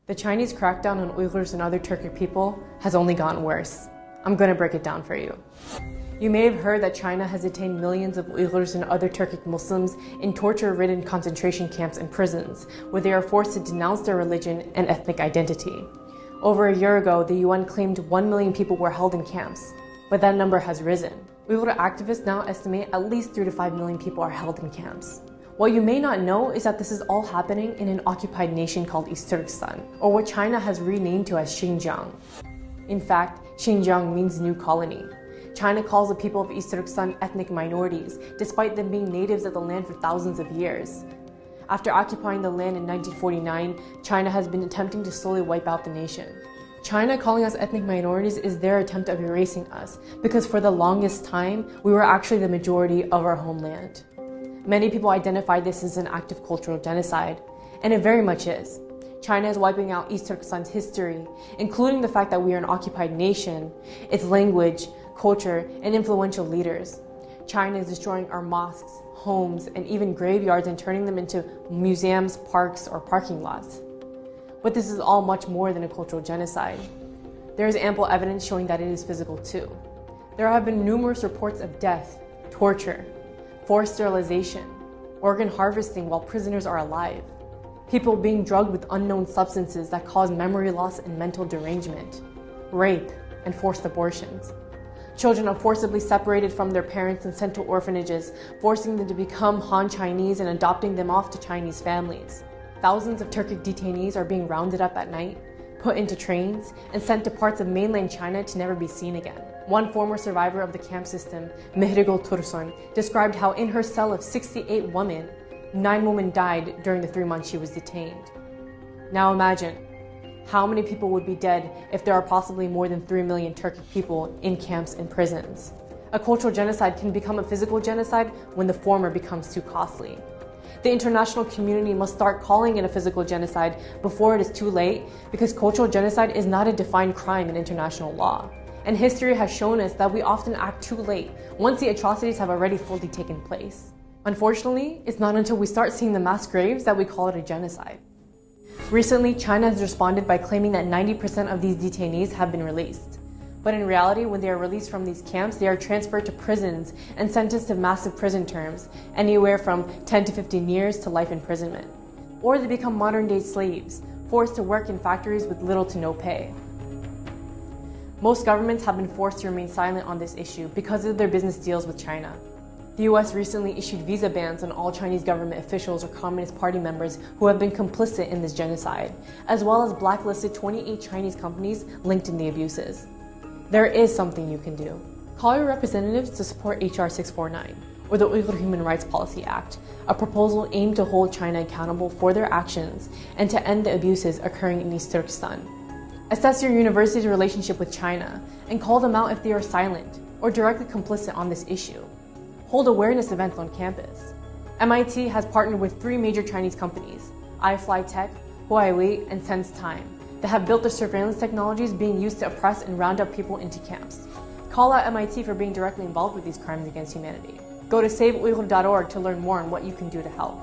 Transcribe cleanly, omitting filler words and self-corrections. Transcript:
The Chinese crackdown on Uyghurs and other Turkic people has only gotten worse. I'm going to break it down for you. You may have heard that China has detained millions of Uyghurs and other Turkic Muslims in torture-ridden concentration camps and prisons, where they are forced to denounce their religion and ethnic identity. Over a year ago, the UN claimed 1 million people were held in camps, but that number has risen. Uyghur activists now estimate at least 3 to 5 million people are held in camps. What you may not know is that this is all happening in an occupied nation called East Turkestan, or what China has renamed to as Xinjiang. In fact, Xinjiang means new colony. China calls the people of East Turkestan ethnic minorities, despite them being natives of the land for thousands of years. After occupying the land in 1949, China has been attempting to slowly wipe out the nation. China calling us ethnic minorities is their attempt of erasing us, because for the longest time, we were actually the majority of our homeland. Many people identify this as an act of cultural genocide, and it very much is. China is wiping out East Turkestan's history, including the fact that we are an occupied nation, its language, culture, and influential leaders. China is destroying our mosques, homes, and even graveyards and turning them into museums, parks, or parking lots. But this is all much more than a cultural genocide. There is ample evidence showing that it is physical too. There have been numerous reports of death, torture, forced sterilization, organ harvesting while prisoners are alive, people being drugged with unknown substances that cause memory loss and mental derangement, rape, and forced abortions. Children are forcibly separated from their parents and sent to orphanages, forcing them to become Han Chinese and adopting them off to Chinese families. Thousands of Turkic detainees are being rounded up at night, put into trains, and sent to parts of mainland China to never be seen again. One former survivor of the camp system, Mehrigul Tursun, described how in her cell of 68 women, 9 women died during the 3 months she was detained. Now imagine, how many people would be dead if there are possibly more than 3 million Turkic people in camps and prisons? A cultural genocide can become a physical genocide when the former becomes too costly. The international community must start calling it a physical genocide before it is too late, because cultural genocide is not a defined crime in international law. And history has shown us that we often act too late, once the atrocities have already fully taken place. Unfortunately, it's not until we start seeing the mass graves that we call it a genocide. Recently, China has responded by claiming that 90% of these detainees have been released. But in reality, when they are released from these camps, they are transferred to prisons and sentenced to massive prison terms, anywhere from 10 to 15 years to life imprisonment. Or they become modern-day slaves, forced to work in factories with little to no pay. Most governments have been forced to remain silent on this issue because of their business deals with China. The US recently issued visa bans on all Chinese government officials or Communist Party members who have been complicit in this genocide, as well as blacklisted 28 Chinese companies linked in the abuses. There is something you can do. Call your representatives to support HR 649, or the Uyghur Human Rights Policy Act, a proposal aimed to hold China accountable for their actions and to end the abuses occurring in East Turkestan. Assess your university's relationship with China and call them out if they are silent or directly complicit on this issue. Hold awareness events on campus. MIT has partnered with 3 major Chinese companies, iFlyTech, Huawei, and SenseTime, that have built the surveillance technologies being used to oppress and round up people into camps. Call out MIT for being directly involved with these crimes against humanity. Go to saveuyghur.org to learn more on what you can do to help.